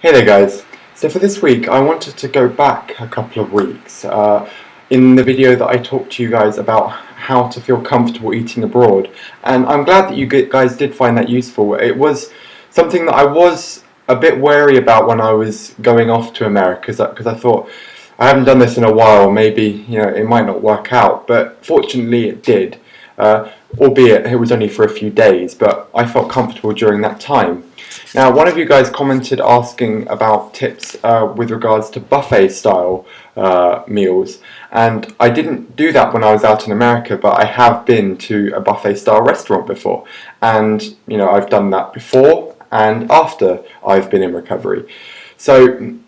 Hey there guys, so for this week I wanted to go back a couple of weeks in the video that I talked to you guys about how to feel comfortable eating abroad, and I'm glad that you guys did find that useful. It was something that I was a bit wary about when I was going off to America because I thought I haven't done this in a while, maybe it might not work out, but fortunately it did, albeit it was only for a few days, but I felt comfortable during that time. Now, one of you guys commented asking about tips with regards to buffet style meals, and I didn't do that when I was out in America, but I have been to a buffet style restaurant before, and I've done that before and after I've been in recovery. So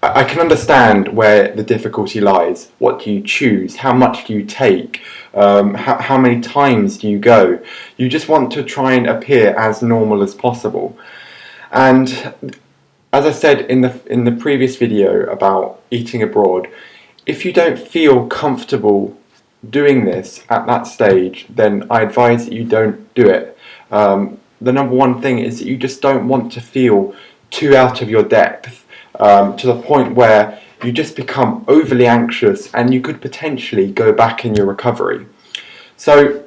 I can understand where the difficulty lies. What do you choose? How much do you take? How many times do you go? You just want to try and appear as normal as possible. And as I said in the previous video about eating abroad, if you don't feel comfortable doing this at that stage, then I advise that you don't do it. The number one thing is that you just don't want to feel too out of your depth, to the point where you just become overly anxious and you could potentially go back in your recovery. So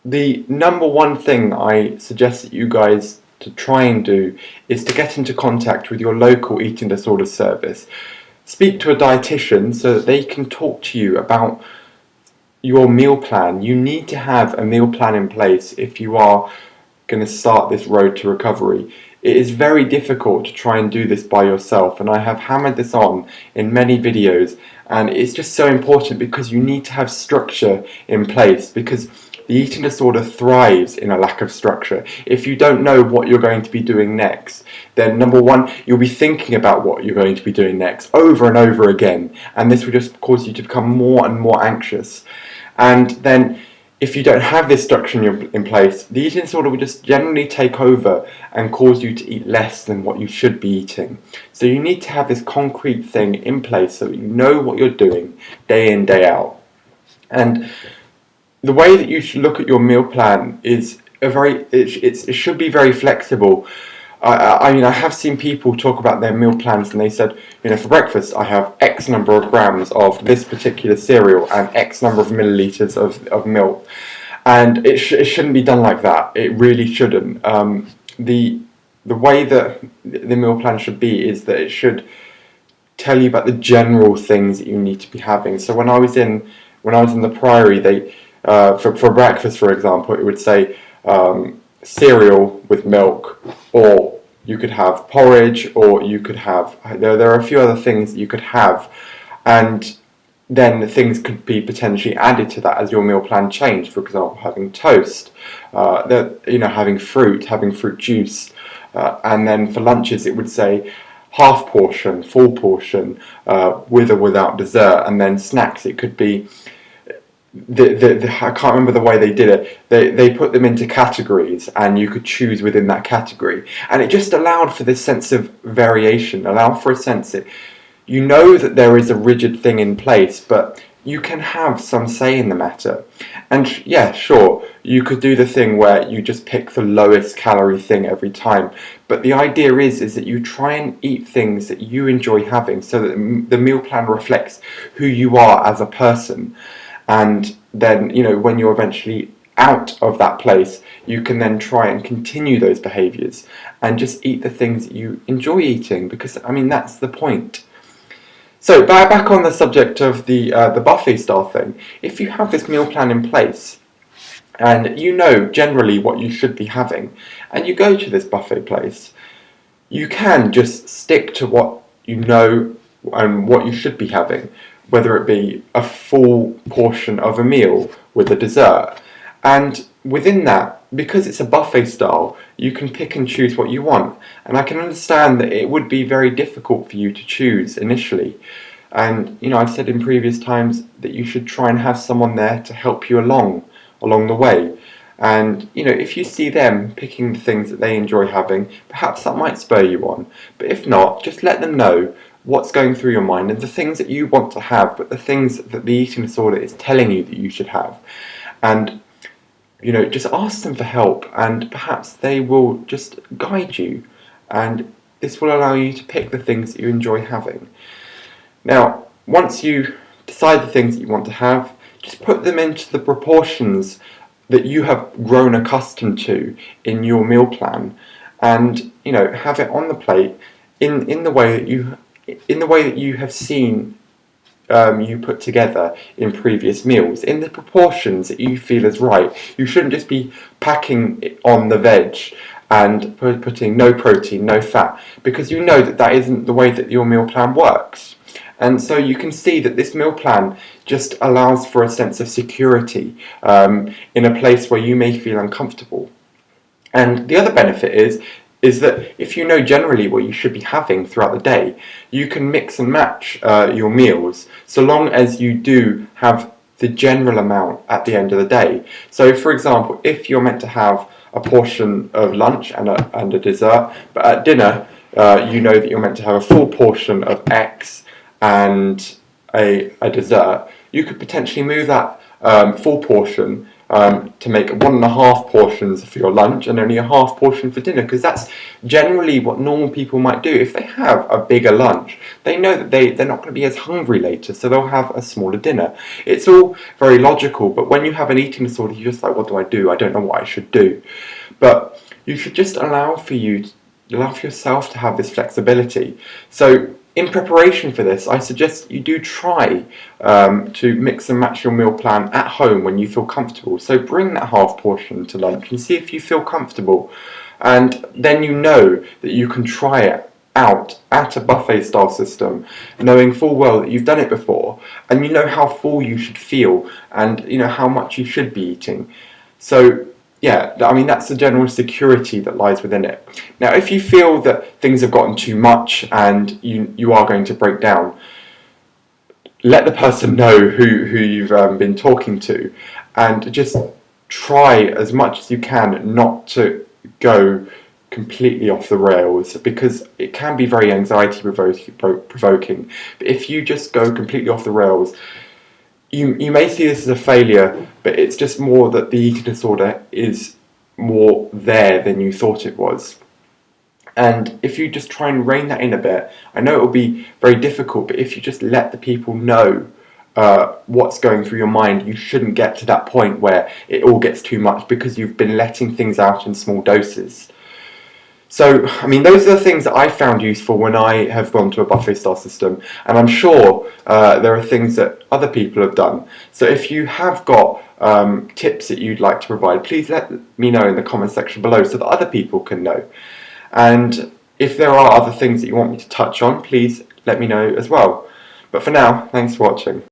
the number one thing I suggest that you guys to try and do is to get into contact with your local eating disorder service. Speak to a dietitian so that they can talk to you about your meal plan. You need to have a meal plan in place if you are going to start this road to recovery. It is very difficult to try and do this by yourself, and I have hammered this on in many videos, and it's just so important because you need to have structure in place, because the eating disorder thrives in a lack of structure. If you don't know what you're going to be doing next, then number one, you'll be thinking about what you're going to be doing next over and over again, and this will just cause you to become more and more anxious. And then if you don't have this structure in place, the eating disorder will just generally take over and cause you to eat less than what you should be eating. So you need to have this concrete thing in place so that you know what you're doing day in, day out. And the way that you should look at your meal plan is it should be very flexible. I have seen people talk about their meal plans, and they said, for breakfast I have X number of grams of this particular cereal and X number of milliliters of milk, and it shouldn't be done like that. It really shouldn't. The way that the meal plan should be is that it should tell you about the general things that you need to be having. So when I was in the Priory, they for breakfast, for example, it would say cereal with milk, or you could have porridge, or you could have, there are a few other things that you could have, and then the things could be potentially added to that as your meal plan changed. For example, having toast, having fruit juice, and then for lunches it would say half portion, full portion, with or without dessert, and then snacks it could be I can't remember the way they did it. They put them into categories, and you could choose within that category, and it just allowed for this sense of variation, allowed for a sense that that there is a rigid thing in place, but you can have some say in the matter. And yeah, sure, you could do the thing where you just pick the lowest calorie thing every time, but the idea is that you try and eat things that you enjoy having, so that the meal plan reflects who you are as a person. And then, when you're eventually out of that place, you can then try and continue those behaviours and just eat the things that you enjoy eating, because, that's the point. So, back on the subject of the buffet style thing, if you have this meal plan in place, and you know generally what you should be having, and you go to this buffet place, you can just stick to what you know and what you should be having, whether it be a full portion of a meal with a dessert. And within that, because it's a buffet style, you can pick and choose what you want. And I can understand that it would be very difficult for you to choose initially. And I've said in previous times that you should try and have someone there to help you along the way. And if you see them picking the things that they enjoy having, perhaps that might spur you on. But if not, just let them know what's going through your mind and the things that you want to have, but the things that the eating disorder is telling you that you should have. And just ask them for help, and perhaps they will just guide you. And this will allow you to pick the things that you enjoy having. Now, once you decide the things that you want to have, just put them into the proportions that you have grown accustomed to in your meal plan, and have it on the plate in the way that you have seen you put together in previous meals, in the proportions that you feel is right. You shouldn't just be packing on the veg and putting no protein, no fat, because you know that isn't the way that your meal plan works. And so you can see that this meal plan just allows for a sense of security in a place where you may feel uncomfortable. And the other benefit is that if you know generally what you should be having throughout the day, you can mix and match your meals, so long as you do have the general amount at the end of the day. So for example, if you're meant to have a portion of lunch and a dessert, but at dinner you know that you're meant to have a full portion of X and a dessert, you could potentially move that full portion to make 1.5 portions for your lunch and only a half portion for dinner, because that's generally what normal people might do. If they have a bigger lunch, they know that they're not going to be as hungry later, so they'll have a smaller dinner. It's all very logical, but when you have an eating disorder, you're just like, what do? I don't know what I should do. But you should just allow for yourself to have this flexibility. So in preparation for this, I suggest you do try to mix and match your meal plan at home when you feel comfortable. So bring that half portion to lunch and see if you feel comfortable. And then you know that you can try it out at a buffet style system, knowing full well that you've done it before, and you know how full you should feel, and you know how much you should be eating. So yeah, I mean, that's the general security that lies within it. Now, if you feel that things have gotten too much and you are going to break down, let the person know who you've been talking to, and just try as much as you can not to go completely off the rails, because it can be very anxiety provoking. But if you just go completely off the rails, you may see this as a failure, but it's just more that the eating disorder is more there than you thought it was. And if you just try and rein that in a bit, I know it will be very difficult, but if you just let the people know what's going through your mind, you shouldn't get to that point where it all gets too much because you've been letting things out in small doses. So, I mean, those are the things that I found useful when I have gone to a buffet style system, and I'm sure there are things that other people have done. So if you have got tips that you'd like to provide, please let me know in the comment section below so that other people can know. And if there are other things that you want me to touch on, please let me know as well. But for now, thanks for watching.